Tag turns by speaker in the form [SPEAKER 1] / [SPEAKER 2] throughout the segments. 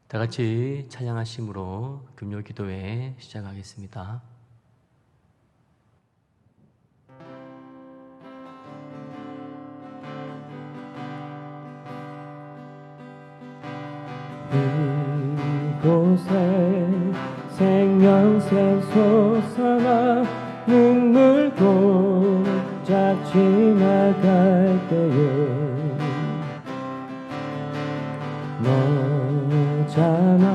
[SPEAKER 1] 다 같이 찬양하심으로 금요 기도회 시작하겠습니다.
[SPEAKER 2] 이곳에 생명새 솟아나 눈물 고작 지나갈 때에 너잖아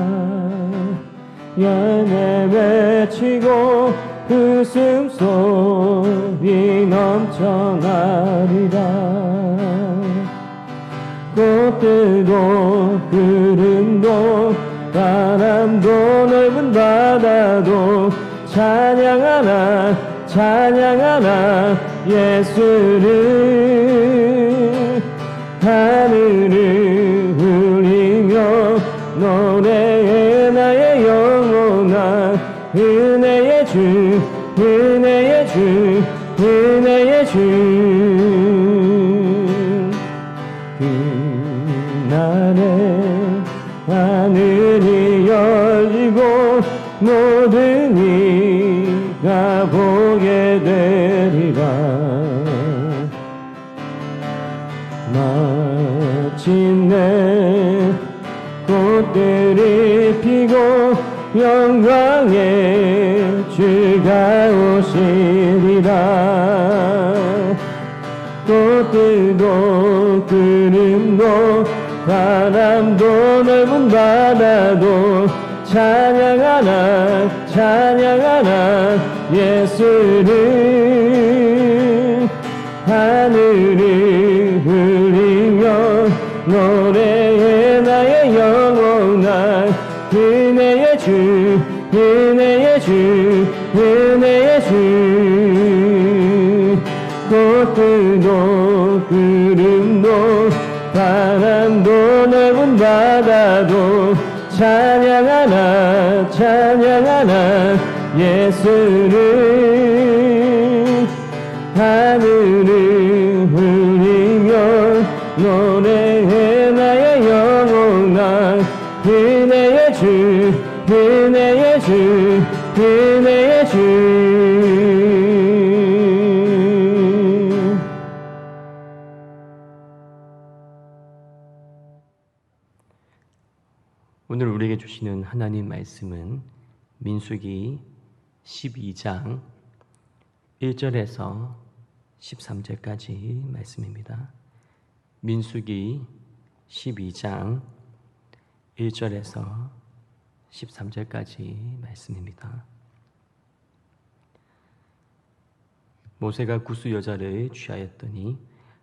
[SPEAKER 2] 열매 맺히고 웃음소리 넘쳐나리라. 꽃들도 구름도 바람도 넓은 바다도 찬양하나 찬양하나 예수를. 하늘을 울리며 노래해 나의 영혼아 은혜의 주 은혜의 주 은혜의 주. 그날에 하늘이 열리고 모든 이가 보게 되리라. 마침내 꽃들이 피고 영광의 주가 오시리라. 꽃들도 구름도 바람도 넓은 바다도 찬양하나 찬양하나 예수를. 하늘을 울리며 노래해 나의 영혼아 은혜의 주 은혜의 주 은혜의 주. 꽃들도 구름도 바람도 넓은 바다도 찬양하나 찬양하나 예수를. 하늘을 울리며 노래해 나의 영혼아 은혜의 주 은혜의 주 은혜의 주.
[SPEAKER 1] 오늘 우리에게 주시는 하나님 말씀은 민수기 12장 1절에서 13절까지 말씀입니다. 민수기 12장 1절에서 13절까지 말씀입니다. 모세가 구스 여자를 취하였더니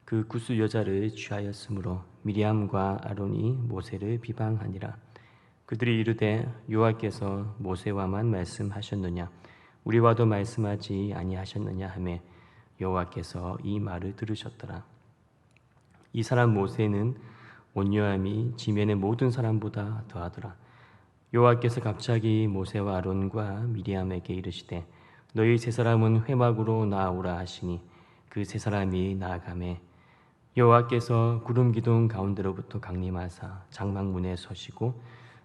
[SPEAKER 1] 그 구스 여자를 취하였으므로 미리암과 아론이 모세를 비방하니라. 그들이 이르되 여호와께서 모세와만 말씀하셨느냐 우리와도 말씀하지 아니하셨느냐 하매 여호와께서 이 말을 들으셨더라. 이 사람 모세는 온유함이 지면의 모든 사람보다 더하더라. 여호와께서 갑자기 모세와 아론과 미리암에게 이르시되 너희 세 사람은 회막으로 나아오라 하시니 그 세 사람이 나아가매 여호와께서 구름 기둥 가운데로부터 강림하사 장막문에 서시고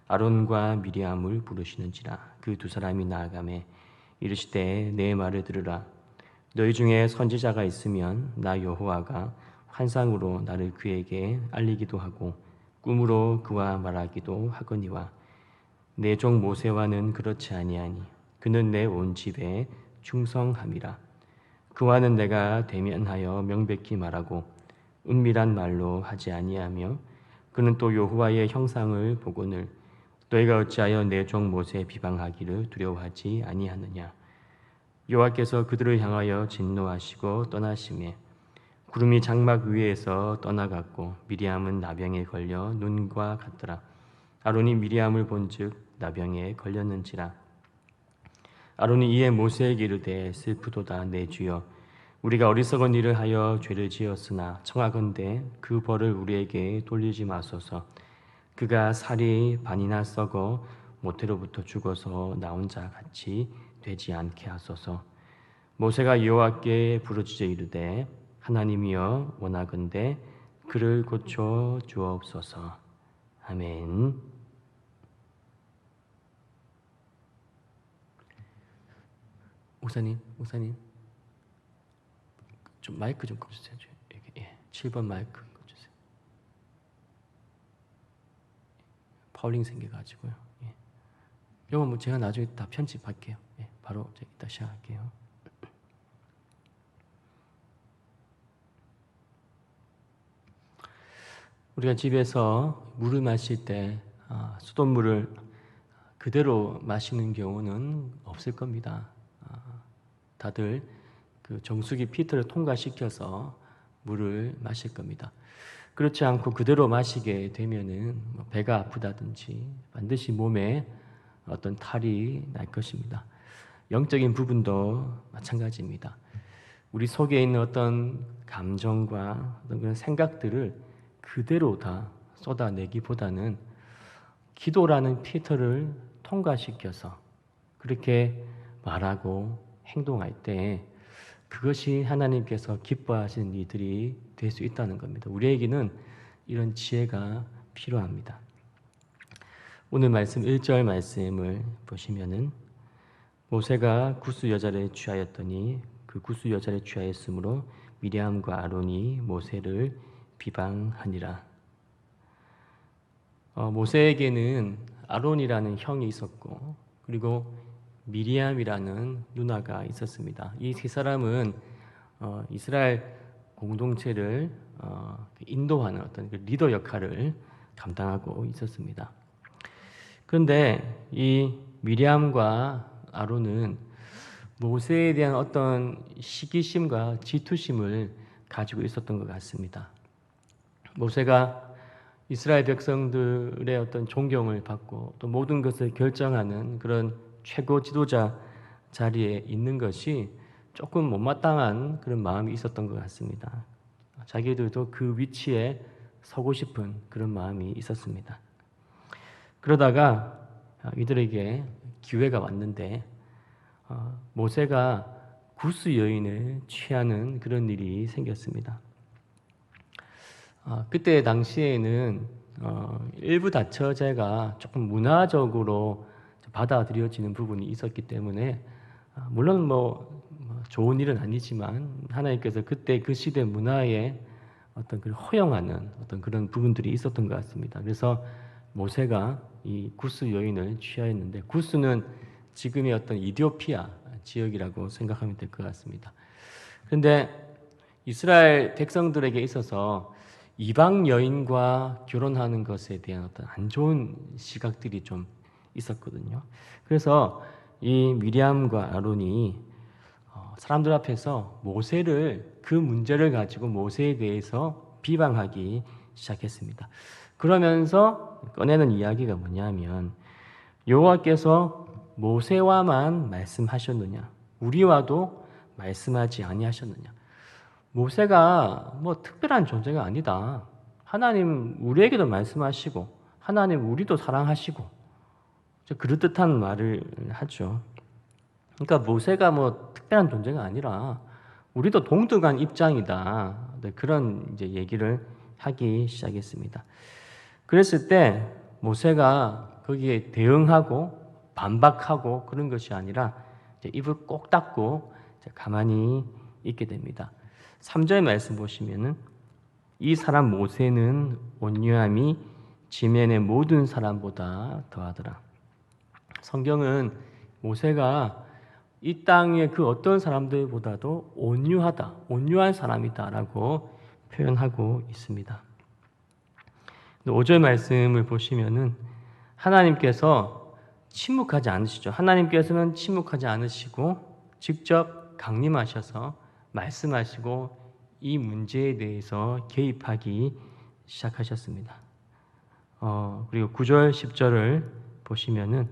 [SPEAKER 1] 아론과 미리암을 부르시는지라. 그 두 사람이 나아가매 이르시되 내 말을 들으라. 너희 중에 선지자가 있으면 나 여호와가 환상으로 나를 그에게 알리기도 하고 꿈으로 그와 말하기도 하거니와 내 종 모세와는 그렇지 아니하니 그는 내 온 집에 충성함이라. 그와는 내가 대면하여 명백히 말하고 은밀한 말로 하지 아니하며 그는 또 여호와의 형상을 보거늘 너희가 어찌하여 내 종 모세 비방하기를 두려워하지 아니하느냐. 여호와께서 그들을 향하여 진노하시고 떠나시매 구름이 장막 위에서 떠나갔고 미리암은 나병에 걸려 눈과 같더라. 아론이 미리암을 본즉 나병에 걸렸는지라. 아론이 이에 모세에게 이르되 슬프도다 내 주여 우리가 어리석은 일을 하여 죄를 지었으나 청하건대 그 벌을 우리에게 돌리지 마소서. 그가 살이 반이나 썩어 모태로부터 죽어서 나온 자 같이 되지 않게 하소서. 모세가 여호와께 부르짖어 이르되 하나님이여 원하건대 그를 고쳐 주옵소서. 아멘. 목사님 좀 마이크 좀 꺼주세요. 예, 7번 마이크 꺼주세요. 파울링 생겨가지고요. 예. 이거 뭐 제가 나중에 다 편집할게요. 예, 바로 이따 시작할게요. 우리가 집에서 물을 마실 때 수돗물을 그대로 마시는 경우는 없을 겁니다. 다들 그 정수기 피터를 통과시켜서 물을 마실 겁니다. 그렇지 않고 그대로 마시게 되면은 배가 아프다든지 반드시 몸에 어떤 탈이 날 것입니다. 영적인 부분도 마찬가지입니다. 우리 속에 있는 어떤 감정과 어떤 그런 생각들을 그대로 다 쏟아내기보다는 기도라는 필터를 통과시켜서 그렇게 말하고 행동할 때 그것이 하나님께서 기뻐하시는 일들이 될 수 있다는 겁니다. 우리에게는 이런 지혜가 필요합니다. 오늘 말씀 1절 말씀을 보시면은 모세가 구스 여자를 취하였더니 그 구스 여자를 취하였으므로 미리암과 아론이 모세를 비방하니라. 모세에게는 아론이라는 형이 있었고 그리고 미리암이라는 누나가 있었습니다. 이 세 사람은 이스라엘 공동체를 인도하는 어떤 그 리더 역할을 감당하고 있었습니다. 그런데 이 미리암과 아론은 모세에 대한 어떤 시기심과 질투심을 가지고 있었던 것 같습니다. 모세가 이스라엘 백성들의 어떤 존경을 받고 또 모든 것을 결정하는 그런 최고 지도자 자리에 있는 것이 조금 못마땅한 그런 마음이 있었던 것 같습니다. 자기들도 그 위치에 서고 싶은 그런 마음이 있었습니다. 그러다가 이들에게 기회가 왔는데 모세가 구스 여인을 취하는 그런 일이 생겼습니다. 그때 당시에는 일부 다처제가 조금 문화적으로 받아들여지는 부분이 있었기 때문에 물론 뭐 좋은 일은 아니지만 하나님께서 그때 그 시대 문화에 어떤 그 허용하는 어떤 그런 부분들이 있었던 것 같습니다. 그래서 모세가 이 구스 여인을 취하였는데 구스는 지금의 어떤 이디오피아 지역이라고 생각하면 될 것 같습니다. 그런데 이스라엘 백성들에게 있어서 이방 여인과 결혼하는 것에 대한 어떤 안 좋은 시각들이 좀 있었거든요. 그래서 이 미리암과 아론이 사람들 앞에서 모세를 그 문제를 가지고 모세에 대해서 비방하기 시작했습니다. 그러면서 꺼내는 이야기가 뭐냐면 여호와께서 모세와만 말씀하셨느냐 우리와도 말씀하지 아니하셨느냐 모세가 뭐 특별한 존재가 아니다. 하나님 우리에게도 말씀하시고 하나님 우리도 사랑하시고 그럴듯한 말을 하죠. 그러니까 모세가 뭐 특별한 존재가 아니라 우리도 동등한 입장이다. 그런 이제 얘기를 하기 시작했습니다. 그랬을 때 모세가 거기에 대응하고 반박하고 그런 것이 아니라 이제 입을 꼭 닫고 가만히 있게 됩니다. 3절 말씀 보시면은 이 사람 모세는 온유함이 지면의 모든 사람보다 더하더라. 성경은 모세가 이 땅의 그 어떤 사람들보다도 온유하다, 온유한 사람이다라고 표현하고 있습니다. 5절 말씀을 보시면은 하나님께서 침묵하지 않으시죠. 하나님께서는 침묵하지 않으시고 직접 강림하셔서 말씀하시고 이 문제에 대해서 개입하기 시작하셨습니다. 그리고 9절, 10절을 보시면은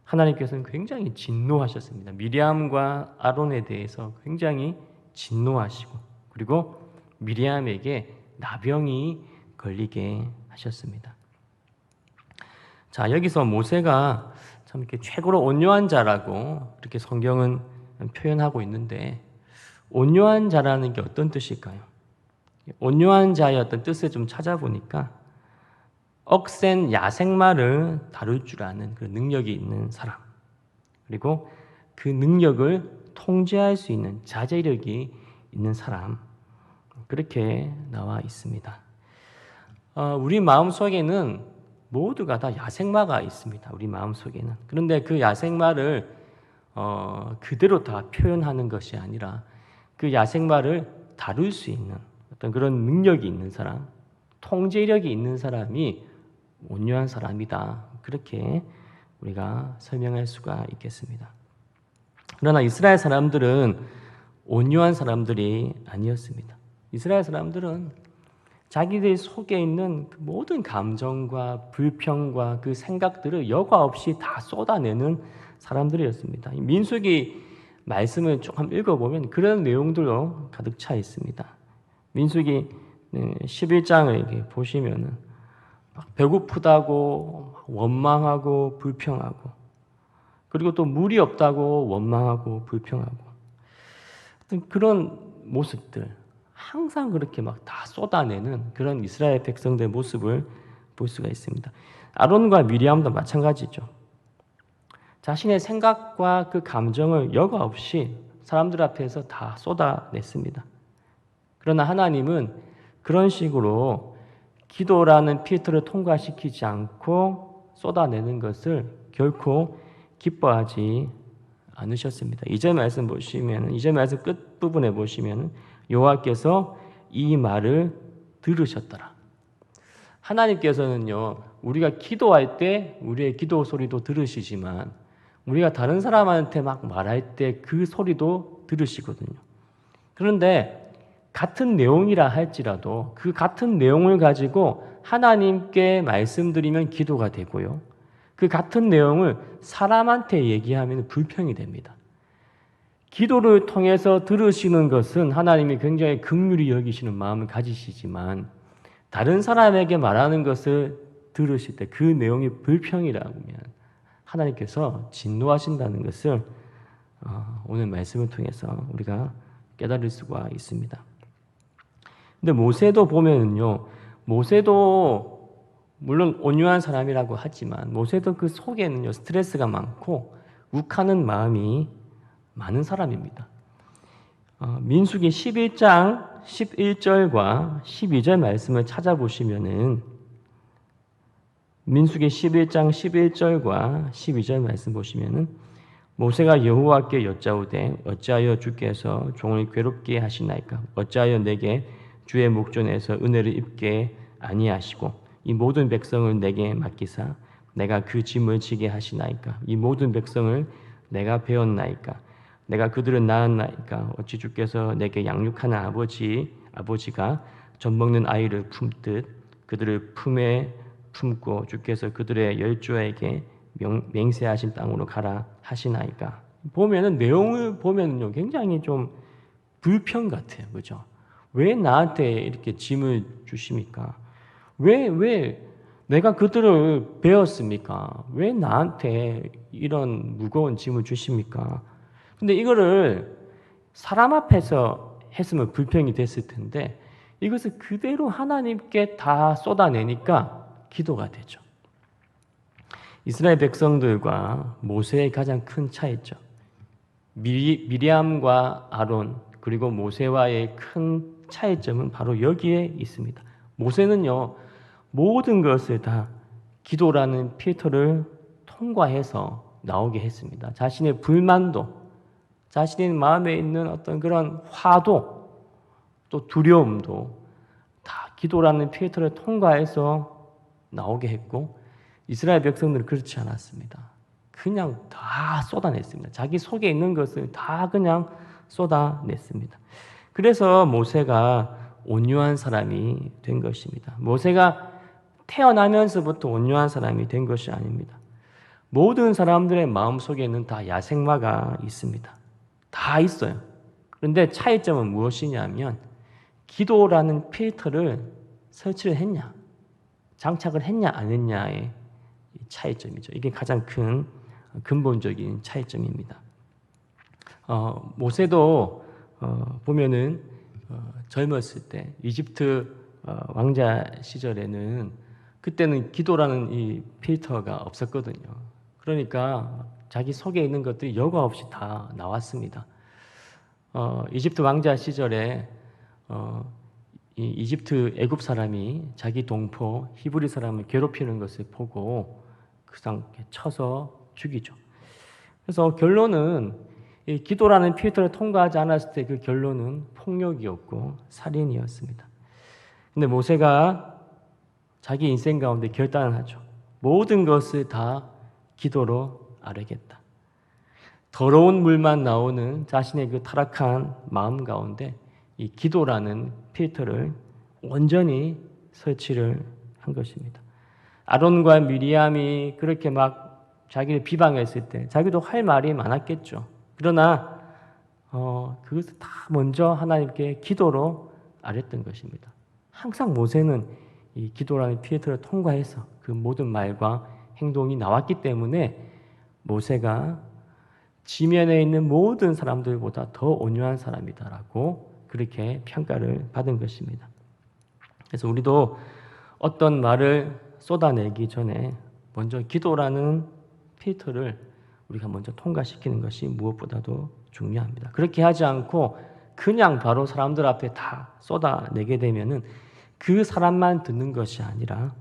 [SPEAKER 1] 하나님께서는 굉장히 진노하셨습니다. 미리암과 아론에 대해서 굉장히 진노하시고 그리고 미리암에게 나병이 걸리게 하셨습니다. 자, 여기서 모세가 참 이렇게 최고로 온유한 자라고 이렇게 성경은 표현하고 있는데 온유한 자라는 게 어떤 뜻일까요? 온유한 자의 어떤 뜻을 좀 찾아보니까 억센 야생마를 다룰 줄 아는 그 능력이 있는 사람 그리고 그 능력을 통제할 수 있는 자제력이 있는 사람, 그렇게 나와 있습니다. 우리 마음 속에는 모두가 다 야생마가 있습니다. 우리 마음 속에는. 그런데 그 야생마를 그대로 다 표현하는 것이 아니라 그 야생마를 다룰 수 있는 어떤 그런 능력이 있는 사람, 통제력이 있는 사람이 온유한 사람이다. 그렇게 우리가 설명할 수가 있겠습니다. 그러나 이스라엘 사람들은 온유한 사람들이 아니었습니다. 이스라엘 사람들은 자기들 속에 있는 그 모든 감정과 불평과 그 생각들을 여과 없이 다 쏟아내는 사람들이었습니다. 민수기 말씀을 조금 읽어보면 그런 내용들로 가득 차 있습니다. 민수기 11장을 이렇게 보시면은 배고프다고 원망하고 불평하고, 그리고 또 물이 없다고 원망하고 불평하고, 그런 모습들 항상 그렇게 막 다 쏟아내는 그런 이스라엘 백성들의 모습을 볼 수가 있습니다. 아론과 미리암도 마찬가지죠. 자신의 생각과 그 감정을 여과 없이 사람들 앞에서 다 쏟아냈습니다. 그러나 하나님은 그런 식으로 기도라는 필터를 통과시키지 않고 쏟아내는 것을 결코 기뻐하지 않으셨습니다. 2절 말씀 보시면, 2절 말씀 끝부분에 보시면 여호와께서 이 말을 들으셨더라. 하나님께서는요, 우리가 기도할 때 우리의 기도 소리도 들으시지만 우리가 다른 사람한테 막 말할 때 그 소리도 들으시거든요. 그런데 같은 내용이라 할지라도 그 같은 내용을 가지고 하나님께 말씀드리면 기도가 되고요, 그 같은 내용을 사람한테 얘기하면 불평이 됩니다. 기도를 통해서 들으시는 것은 하나님이 굉장히 긍휼히 여기시는 마음을 가지시지만 다른 사람에게 말하는 것을 들으실 때 그 내용이 불평이라면 하나님께서 진노하신다는 것을 오늘 말씀을 통해서 우리가 깨달을 수가 있습니다. 근데 모세도 보면은요, 모세도 물론 온유한 사람이라고 하지만 모세도 그 속에는요 스트레스가 많고 욱하는 마음이 많은 사람입니다. 민수기 11장 11절과 12절 말씀을 찾아보시면은 민수기 11장 11절과 12절 말씀 보시면은 모세가 여호와께 여짜오되 어찌하여 주께서 종을 괴롭게 하시나이까? 어찌하여 내게 주의 목전에서 은혜를 입게 아니하시고 이 모든 백성을 내게 맡기사 내가 그 짐을 지게 하시나이까? 이 모든 백성을 내가 배웠나이까? 내가 그들을 낳았나이까? 어찌 주께서 내게 양육하는 아버지가 젖먹는 아이를 품듯 그들을 품에 품고 주께서 그들의 열조에게 맹세하신 땅으로 가라 하시나이까? 보면은 내용을 보면요 굉장히 좀 불평 같아요, 그죠? 왜 나한테 이렇게 짐을 주십니까? 왜 내가 그들을 배웠습니까? 왜 나한테 이런 무거운 짐을 주십니까? 근데 이거를 사람 앞에서 했으면 불평이 됐을 텐데 이것을 그대로 하나님께 다 쏟아내니까 기도가 되죠. 이스라엘 백성들과 모세의 가장 큰 차이죠. 미리암과 아론 그리고 모세와의 큰 차이점은 바로 여기에 있습니다. 모세는요 모든 것을 다 기도라는 필터를 통과해서 나오게 했습니다. 자신의 불만도, 자신의 마음에 있는 어떤 그런 화도, 또 두려움도 다 기도라는 필터를 통과해서 나오게 했고, 이스라엘 백성들은 그렇지 않았습니다. 그냥 다 쏟아냈습니다. 자기 속에 있는 것을 다 그냥 쏟아냈습니다. 그래서 모세가 온유한 사람이 된 것입니다. 모세가 태어나면서부터 온유한 사람이 된 것이 아닙니다. 모든 사람들의 마음속에는 다 야생마가 있습니다. 다 있어요. 그런데 차이점은 무엇이냐면 기도라는 필터를 설치를 했냐, 장착을 했냐 안 했냐의 차이점이죠. 이게 가장 큰 근본적인 차이점입니다. 모세도 보면은 젊었을 때 이집트 왕자 시절에는 그때는 기도라는 이 필터가 없었거든요. 그러니까 자기 속에 있는 것들이 여과 없이 다 나왔습니다. 이집트 왕자 시절에 이 이집트 애굽 사람이 자기 동포 히브리 사람을 괴롭히는 것을 보고 그냥 쳐서 죽이죠. 그래서 결론은 이 기도라는 필터를 통과하지 않았을 때 그 결론은 폭력이었고 살인이었습니다. 근데 모세가 자기 인생 가운데 결단을 하죠. 모든 것을 다 기도로 아뢰겠다. 더러운 물만 나오는 자신의 그 타락한 마음 가운데 이 기도라는 필터를 온전히 설치를 한 것입니다. 아론과 미리암이 그렇게 막 자기를 비방했을 때 자기도 할 말이 많았겠죠. 그러나 그것을 다 먼저 하나님께 기도로 아뢰었던 것입니다. 항상 모세는 이 기도라는 필터를 통과해서 그 모든 말과 행동이 나왔기 때문에 모세가 지면에 있는 모든 사람들보다 더 온유한 사람이다라고 그렇게 평가를 받은 것입니다. 그래서 우리도 어떤 말을 쏟아내기 전에 먼저 기도라는 필터를 우리가 먼저 통과시키는 것이 무엇보다도 중요합니다. 그렇게 하지 않고 그냥 바로 사람들 앞에 다 쏟아내게 되면은 그 사람만 듣는 것이 아니라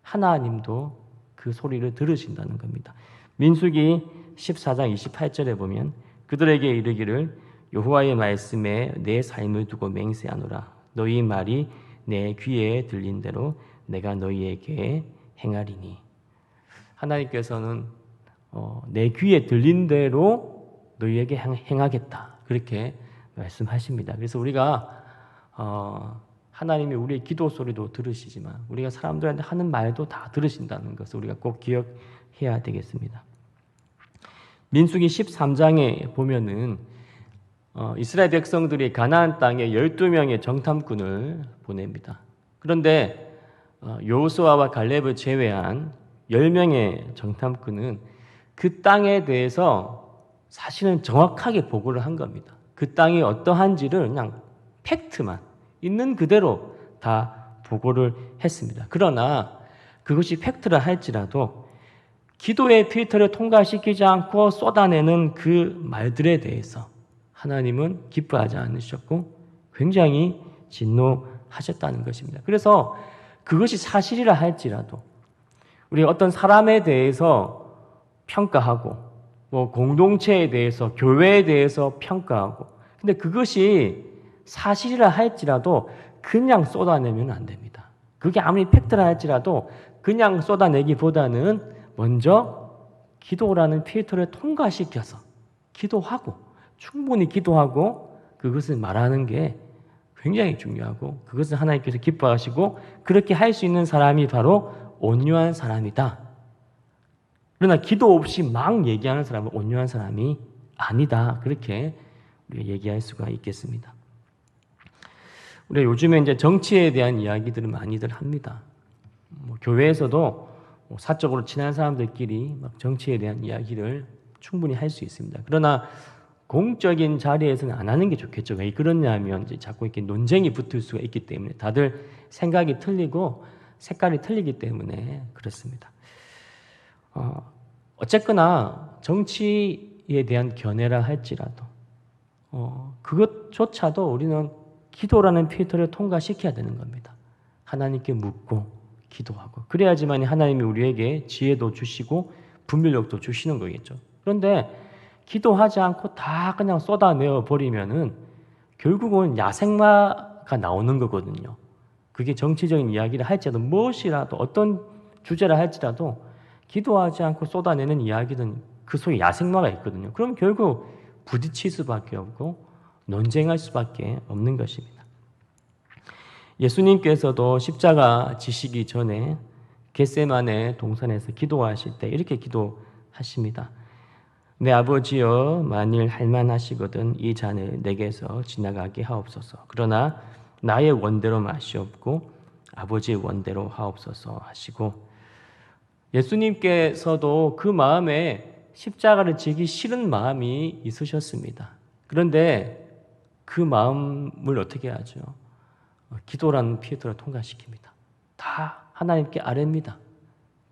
[SPEAKER 1] 하나님도 그 소리를 들으신다는 겁니다. 민수기 14장 28절에 보면 그들에게 이르기를 여호와의 말씀에 내 삶을 두고 맹세하노라. 너희 말이 내 귀에 들린 대로 내가 너희에게 행하리니. 하나님께서는 내 귀에 들린 대로 너희에게 행하겠다. 그렇게 말씀하십니다. 그래서 우리가 하나님이 우리의 기도 소리도 들으시지만 우리가 사람들한테 하는 말도 다 들으신다는 것을 우리가 꼭 기억해야 되겠습니다. 민수기 13장에 보면은 이스라엘 백성들이 가나안 땅에 12명의 정탐꾼을 보냅니다. 그런데 여호수아와 갈렙을 제외한 10명의 정탐꾼은 그 땅에 대해서 사실은 정확하게 보고를 한 겁니다. 그 땅이 어떠한지를 그냥 팩트만 있는 그대로 다 보고를 했습니다. 그러나 그것이 팩트라 할지라도 기도의 필터를 통과시키지 않고 쏟아내는 그 말들에 대해서 하나님은 기뻐하지 않으셨고 굉장히 진노하셨다는 것입니다. 그래서 그것이 사실이라 할지라도 우리 어떤 사람에 대해서 평가하고 뭐 공동체에 대해서 교회에 대해서 평가하고 근데 그것이 사실이라 할지라도 그냥 쏟아내면 안 됩니다. 그게 아무리 팩트라 할지라도 그냥 쏟아내기보다는 먼저 기도라는 필터를 통과시켜서 기도하고 충분히 기도하고 그것을 말하는 게 굉장히 중요하고 그것을 하나님께서 기뻐하시고 그렇게 할 수 있는 사람이 바로 온유한 사람이다. 그러나 기도 없이 막 얘기하는 사람은 온유한 사람이 아니다. 그렇게 우리가 얘기할 수가 있겠습니다. 우리가 요즘에 이제 정치에 대한 이야기들을 많이들 합니다. 교회에서도 사적으로 친한 사람들끼리 막 정치에 대한 이야기를 충분히 할 수 있습니다. 그러나 공적인 자리에서는 안 하는 게 좋겠죠. 왜 그러냐면 이제 자꾸 이렇게 논쟁이 붙을 수가 있기 때문에 다들 생각이 틀리고 색깔이 틀리기 때문에 그렇습니다. 어쨌거나 정치에 대한 견해라 할지라도 그것조차도 우리는 기도라는 필터를 통과시켜야 되는 겁니다. 하나님께 묻고 기도하고 그래야지만 하나님이 우리에게 지혜도 주시고 분별력도 주시는 거겠죠. 그런데 기도하지 않고 다 그냥 쏟아내어 버리면은 결국은 야생마가 나오는 거거든요. 그게 정치적인 이야기를 할지라도 무엇이라도 어떤 주제라 할지라도 기도하지 않고 쏟아내는 이야기는 그 속에 야생마가 있거든요. 그럼 결국 부딪힐 수밖에 없고 논쟁할 수밖에 없는 것입니다. 예수님께서도 십자가 지시기 전에 겟세마네 동산에서 기도하실 때 이렇게 기도하십니다. 내 아버지여 만일 할만하시거든 이 잔을 내게서 지나가게 하옵소서. 그러나 나의 원대로 마시옵고 아버지의 원대로 하옵소서 하시고 예수님께서도 그 마음에 십자가를 지기 싫은 마음이 있으셨습니다. 그런데 그 마음을 어떻게 하죠? 기도라는 필터를 통과시킵니다. 다 하나님께 아뢰입니다.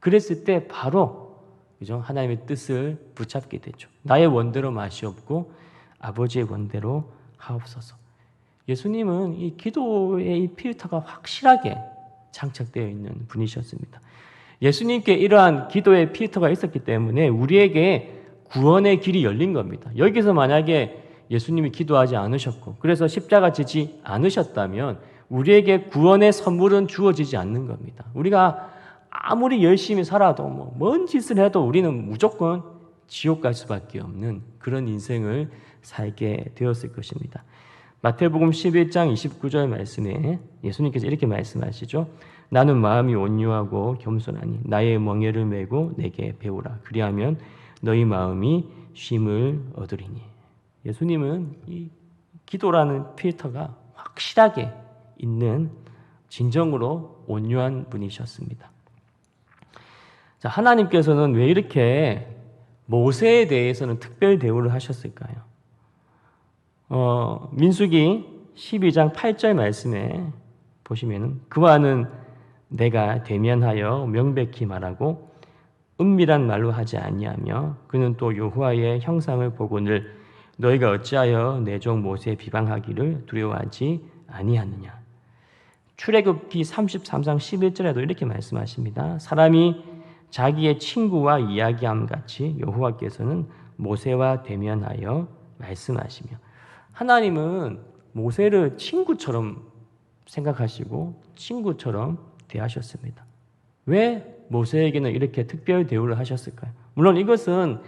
[SPEAKER 1] 그랬을 때 바로 그죠? 하나님의 뜻을 붙잡게 되죠. 나의 원대로 마시옵고 아버지의 원대로 하옵소서. 예수님은 이 기도의 이 필터가 확실하게 장착되어 있는 분이셨습니다. 예수님께 이러한 기도의 필터가 있었기 때문에 우리에게 구원의 길이 열린 겁니다. 여기서 만약에 예수님이 기도하지 않으셨고 그래서 십자가 지지 않으셨다면 우리에게 구원의 선물은 주어지지 않는 겁니다. 우리가 아무리 열심히 살아도 뭔 짓을 해도 우리는 무조건 지옥 갈 수밖에 없는 그런 인생을 살게 되었을 것입니다. 마태복음 11장 29절 말씀에 예수님께서 이렇게 말씀하시죠. 나는 마음이 온유하고 겸손하니 나의 멍에를 메고 내게 배우라. 그리하면 너희 마음이 쉼을 얻으리니. 예수님은 이 기도라는 필터가 확실하게 있는 진정으로 온유한 분이셨습니다. 자, 하나님께서는 왜 이렇게 모세에 대해서는 특별 대우를 하셨을까요? 민수기 12장 8절 말씀에 보시면은 그와는 내가 대면하여 명백히 말하고 은밀한 말로 하지 아니하며 그는 또 여호와의 형상을 보고늘 너희가 어찌하여 내 종 모세 비방하기를 두려워하지 아니하느냐. 출애굽기 33장 11절에도 이렇게 말씀하십니다. 사람이 자기의 친구와 이야기함 같이 여호와께서는 모세와 대면하여 말씀하시며 하나님은 모세를 친구처럼 생각하시고 친구처럼 대하셨습니다. 왜 모세에게는 이렇게 특별 대우를 하셨을까요? 물론 이것은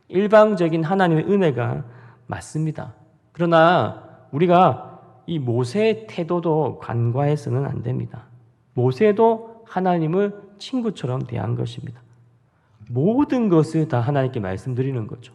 [SPEAKER 1] 일방적인 하나님의 은혜가 맞습니다. 그러나 우리가 이 모세의 태도도 간과해서는 안 됩니다. 모세도 하나님을 친구처럼 대한 것입니다. 모든 것을 다 하나님께 말씀드리는 거죠.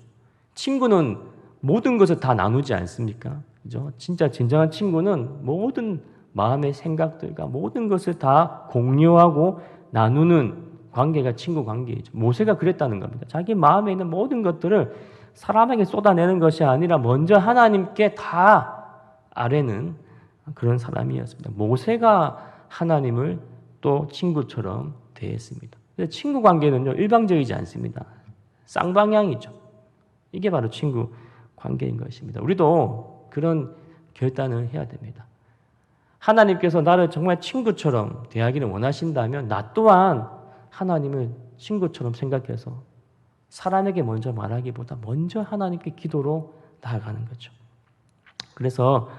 [SPEAKER 1] 친구는 모든 것을 다 나누지 않습니까? 그죠? 진짜 진정한 친구는 모든 마음의 생각들과 모든 것을 다 공유하고 나누는 관계가 친구 관계이죠. 모세가 그랬다는 겁니다. 자기 마음에 있는 모든 것들을 사람에게 쏟아내는 것이 아니라 먼저 하나님께 다 아뢰는 그런 사람이었습니다. 모세가 하나님을 또 친구처럼 대했습니다. 친구 관계는요, 일방적이지 않습니다. 쌍방향이죠. 이게 바로 친구 관계인 것입니다. 우리도 그런 결단을 해야 됩니다. 하나님께서 나를 정말 친구처럼 대하기를 원하신다면 나 또한 하나님을 친구처럼 생각해서 사람에게 먼저 말하기보다 먼저 하나님께 기도로 나아가는 거죠. 그래서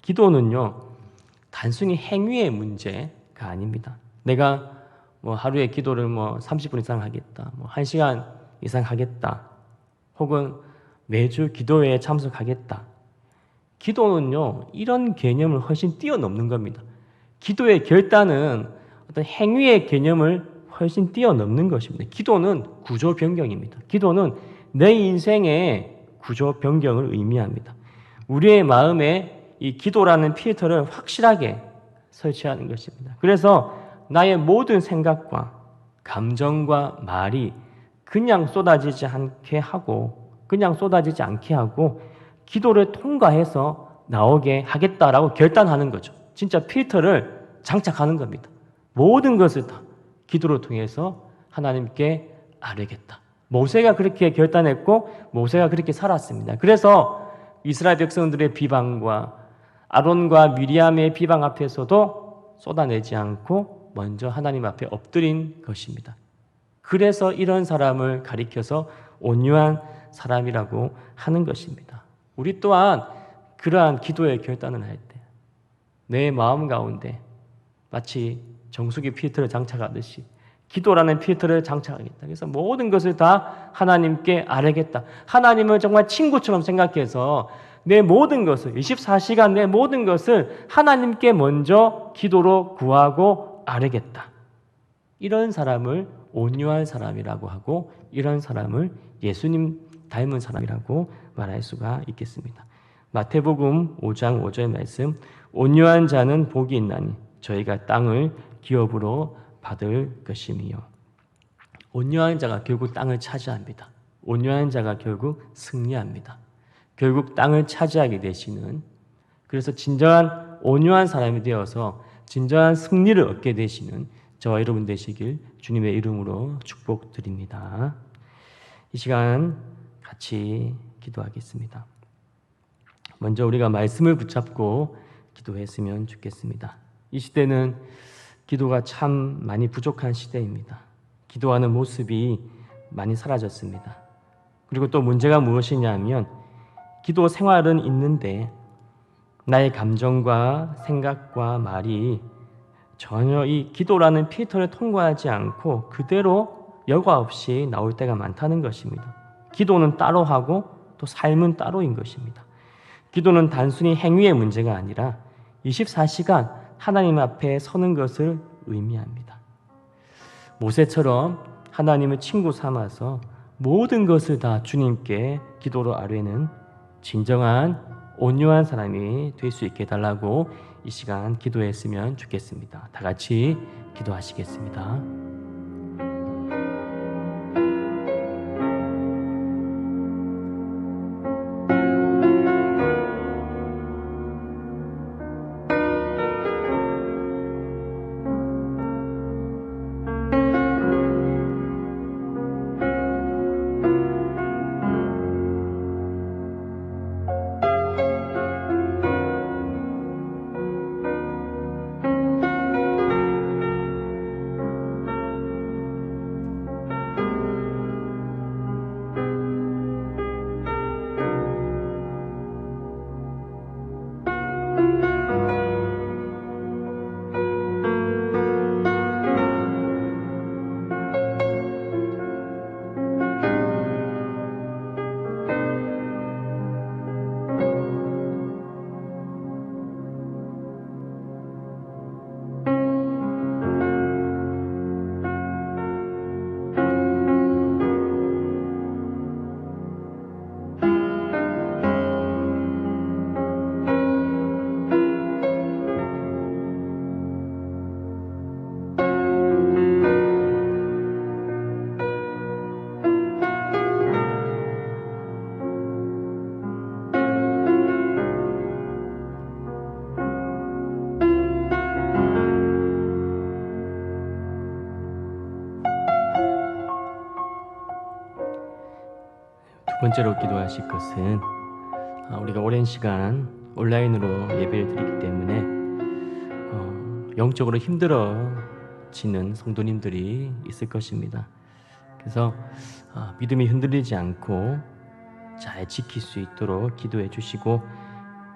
[SPEAKER 1] 기도는요, 단순히 행위의 문제가 아닙니다. 내가 하루에 기도를 30분 이상 하겠다, 1시간 이상 하겠다, 혹은 매주 기도회에 참석하겠다. 기도는요, 이런 개념을 훨씬 뛰어넘는 겁니다. 기도의 결단은 어떤 행위의 개념을 훨씬 뛰어넘는 것입니다. 기도는 구조 변경입니다. 기도는 내 인생의 구조 변경을 의미합니다. 우리의 마음에 이 기도라는 필터를 확실하게 설치하는 것입니다. 그래서 나의 모든 생각과 감정과 말이 그냥 쏟아지지 않게 하고 기도를 통과해서 나오게 하겠다라고 결단하는 거죠. 진짜 필터를 장착하는 겁니다. 모든 것을 다 기도를 통해서 하나님께 아뢰겠다. 모세가 그렇게 결단했고 모세가 그렇게 살았습니다. 그래서 이스라엘 백성들의 비방과 아론과 미리암의 비방 앞에서도 쏟아내지 않고 먼저 하나님 앞에 엎드린 것입니다. 그래서 이런 사람을 가리켜서 온유한 사람이라고 하는 것입니다. 우리 또한 그러한 기도의 결단을 할 때 내 마음 가운데 마치 정수기 필터를 장착하듯이 기도라는 필터를 장착하겠다. 그래서 모든 것을 다 하나님께 아뢰겠다. 하나님을 정말 친구처럼 생각해서 내 모든 것을 24시간 내 모든 것을 하나님께 먼저 기도로 구하고 아뢰겠다. 이런 사람을 온유한 사람이라고 하고 이런 사람을 예수님 닮은 사람이라고 말할 수가 있겠습니다. 마태복음 5장 5절 말씀 온유한 자는 복이 있나니 저희가 땅을 기업으로 받을 것이며 온유한 자가 결국 땅을 차지합니다. 온유한 자가 결국 승리합니다. 결국 땅을 차지하게 되시는 그래서 진정한 온유한 사람이 되어서 진정한 승리를 얻게 되시는 저와 여러분 되시길 주님의 이름으로 축복드립니다. 이 시간 같이 기도하겠습니다. 먼저 우리가 말씀을 붙잡고 기도했으면 좋겠습니다. 이 시대는 기도가 참 많이 부족한 시대입니다. 기도하는 모습이 많이 사라졌습니다. 그리고 또 문제가 무엇이냐면 기도 생활은 있는데 나의 감정과 생각과 말이 전혀 이 기도라는 필터를 통과하지 않고 그대로 여과 없이 나올 때가 많다는 것입니다. 기도는 따로 하고 또 삶은 따로인 것입니다. 기도는 단순히 행위의 문제가 아니라 24시간 하나님 앞에 서는 것을 의미합니다. 모세처럼 하나님을 친구 삼아서 모든 것을 다 주님께 기도로 아뢰는 진정한 온유한 사람이 될 수 있게 해달라고 이 시간 기도했으면 좋겠습니다. 다 같이 기도하시겠습니다. 두 번째로 기도하실 것은 우리가 오랜 시간 온라인으로 예배를 드리기 때문에 영적으로 힘들어지는 성도님들이 있을 것입니다. 그래서 믿음이 흔들리지 않고 잘 지킬 수 있도록 기도해 주시고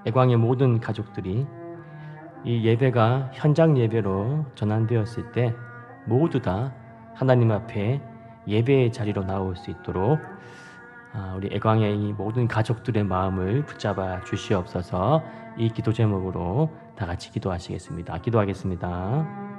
[SPEAKER 1] 애광의 모든 가족들이 이 예배가 현장 예배로 전환되었을 때 모두 다 하나님 앞에 예배의 자리로 나올 수 있도록 우리 애광의 이 모든 가족들의 마음을 붙잡아 주시옵소서. 이 기도 제목으로 다 같이 기도하시겠습니다. 기도하겠습니다.